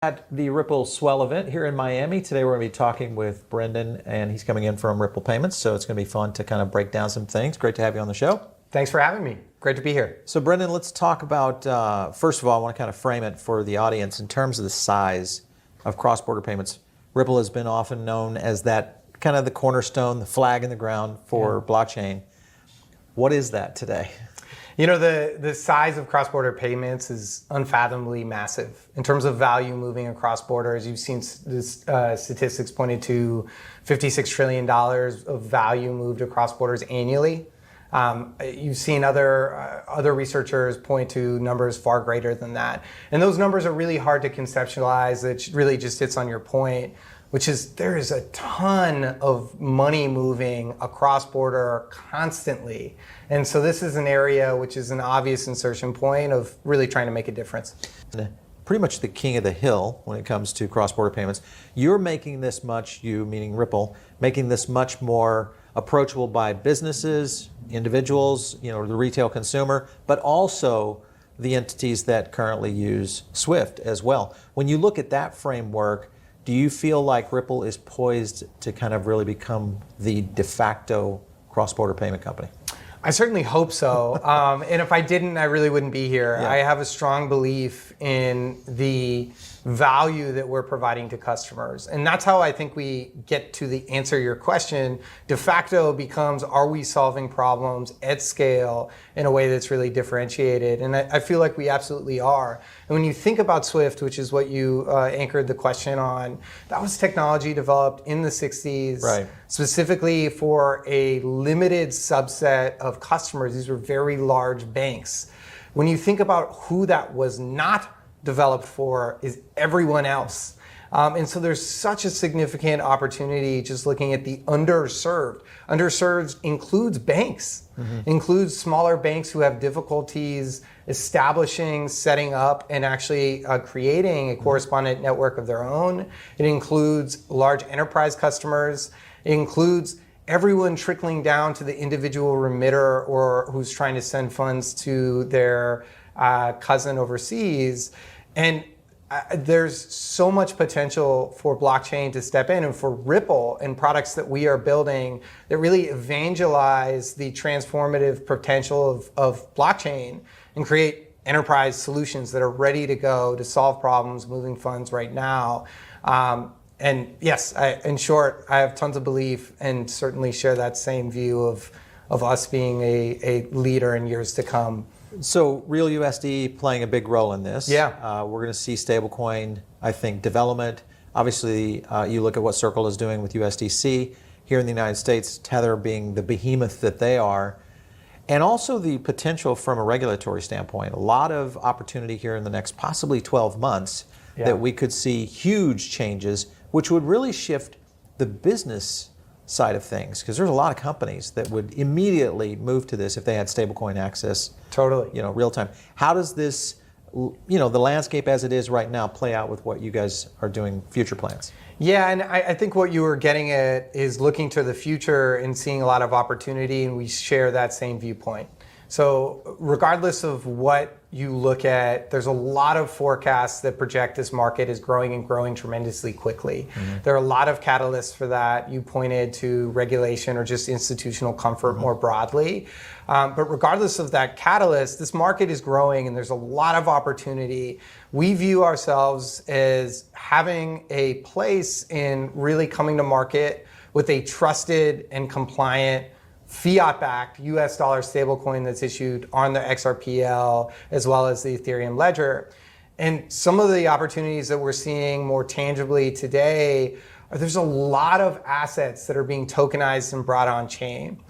At the Ripple Swell event here in Miami. Today we're going to be talking with Brendan, and he's coming in from Ripple Payments, so it's going to be fun to kind of break down some things. Great to have you on the show. Thanks for having me. Great to be here. So Brendan, let's talk about, first of all, I want to kind of frame it for the audience in terms of the size of cross-border payments. Ripple has been often known as that kind of the cornerstone, the flag in the ground for blockchain. What is that today? You know, the size of cross-border payments is unfathomably massive. In terms of value moving across borders, you've seen this, statistics pointed to $56 trillion of value moved across borders annually. You've seen other researchers point to numbers far greater than that. And those numbers are really hard to conceptualize. It really just hits on your point, which is there is a ton of money moving across border constantly. And so this is an area which is an obvious insertion point of really trying to make a difference. Pretty much the king of the hill when it comes to cross-border payments. You're making this much, you meaning Ripple, making this much more approachable by businesses, individuals, the retail consumer, but also the entities that currently use SWIFT as well. When you look at that framework, do you feel like Ripple is poised to kind of really become the de facto cross-border payment company? I certainly hope so. And if I didn't, I really wouldn't be here. Yeah. I have a strong belief in the value that we're providing to customers. And that's how I think we get to the answer to your question. De facto becomes, are we solving problems at scale in a way that's really differentiated? And I feel like we absolutely are. And when you think about SWIFT, which is what you anchored the question on, that was technology developed in the 60s, right, specifically for a limited subset of customers. These were very large banks. When you think about who that was not developed for, is everyone else. And so there's such a significant opportunity just looking at the underserved. Underserved includes banks, includes smaller banks who have difficulties establishing, setting up, and actually creating a correspondent network of their own. It includes large enterprise customers. It includes everyone trickling down to the individual remitter or who's trying to send funds to their cousin overseas. And there's so much potential for blockchain to step in, and for Ripple and products that we are building that really evangelize the transformative potential of blockchain and create enterprise solutions that are ready to go to solve problems moving funds right now. And yes, in short, I have tons of belief and certainly share that same view of us being a leader in years to come. So RLUSD playing a big role in this. Yeah. We're going to see stablecoin, I think, development. Obviously, you look at what Circle is doing with USDC. Here in the United States, Tether being the behemoth that they are. And also the potential from a regulatory standpoint. A lot of opportunity here in the next possibly 12 months that we could see huge changes, which would really shift the business side of things, because there's a lot of companies that would immediately move to this if they had stablecoin access. Totally. Real time. How does this, the landscape as it is right now, play out with what you guys are doing, future plans? Yeah, and I think what you were getting at is looking to the future and seeing a lot of opportunity, and we share that same viewpoint. So regardless of what you look at, there's a lot of forecasts that project this market is growing and growing tremendously quickly. There are a lot of catalysts for that. You pointed to regulation or just institutional comfort more broadly. But regardless of that catalyst, this market is growing and there's a lot of opportunity. We view ourselves as having a place in really coming to market with a trusted and compliant fiat-backed US dollar stablecoin that's issued on the XRPL as well as the Ethereum ledger. And some of the opportunities that we're seeing more tangibly today are there's a lot of assets that are being tokenized and brought on chain.